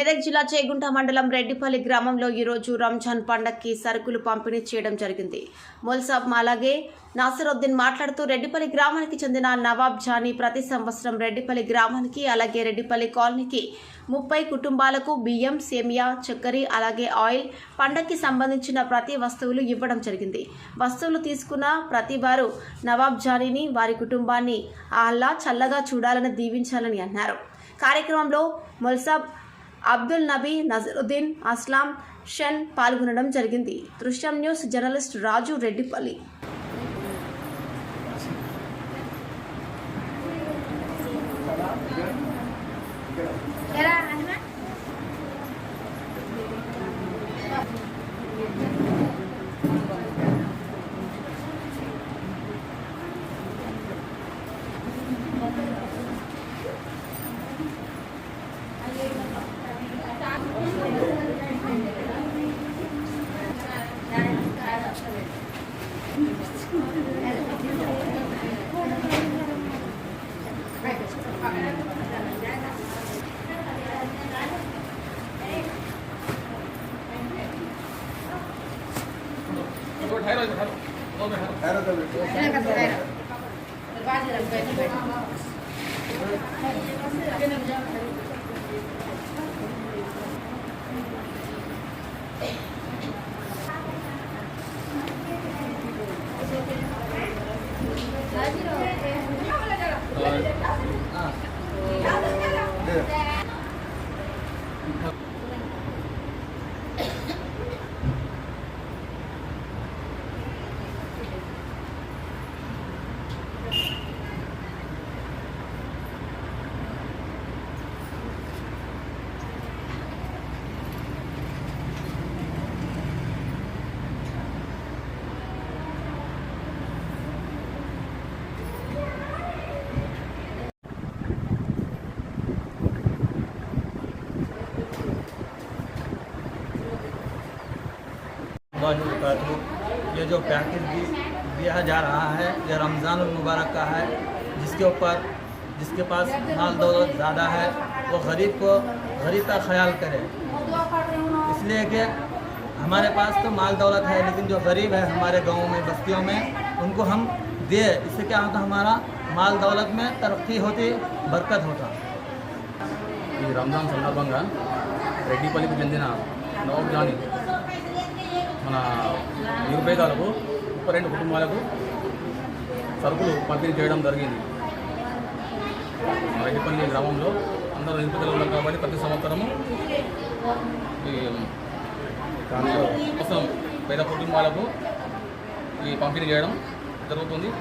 మెదక్ జిల్లా చేగుంట మండలం రెడ్డిపల్లి గ్రామంలో ఈరోజు రంజాన్ పండగకి సరుకులు పంపిణీ చేయడం జరిగింది. మొల్సాబ్ అలాగే నాసిరుద్దీన్ మాట్లాడుతూ రెడ్డిపల్లి గ్రామానికి చెందిన నవాబ్ జానీ ప్రతి సంవత్సరం రెడ్డిపల్లి గ్రామానికి అలాగే రెడ్డిపల్లి కాలనీకి 30 కుటుంబాలకు బియ్యం, సేమియా, చక్కెర అలాగే ఆయిల్ పండగకి సంబంధించిన ప్రతి వస్తువులు ఇవ్వడం జరిగింది. వస్తువులు తీసుకున్న ప్రతి వారు నవాబ్ జానీని వారి కుటుంబాన్ని అల్లా చల్లగా చూడాలని దీవించాలని అన్నారు. కార్యక్రమంలో మొల్సాబ్, అబ్దుల్ నబీ, నజరుద్దీన్, అస్లాం, షన్ పాల్గొనడం జరిగింది. దృశ్యం న్యూస్ జర్నలిస్ట్ రాజు, రెడ్డిపల్లి. ये जो पैकेज दिया जा रहा है ये रमज़ान मुबारक का है, जिसके पास माल दौलत ज़्यादा है वो गरीब का ख्याल करे। इसलिए कि हमारे पास तो माल दौलत है लेकिन जो गरीब है हमारे गाँव में, बस्तियों में, उनको हम दे। इससे क्या होता, हमारा माल दौलत में तरक्की होती, बरकत होता। रमज़ान संदर्भंगा రెడ్డిపల్లికి చెందిన నవాబ్ జానీ మన నిరుపేదలకు 32 కుటుంబాలకు సరుకులు పంపిణీ చేయడం జరిగింది. రెడ్డిపల్లి గ్రామంలో అందరూ నిరుపేదలు ఉన్నారు కాబట్టి ప్రతి సంవత్సరము ఈ కోసం పేద కుటుంబాలకు ఈ పంపిణీ చేయడం జరుగుతుంది.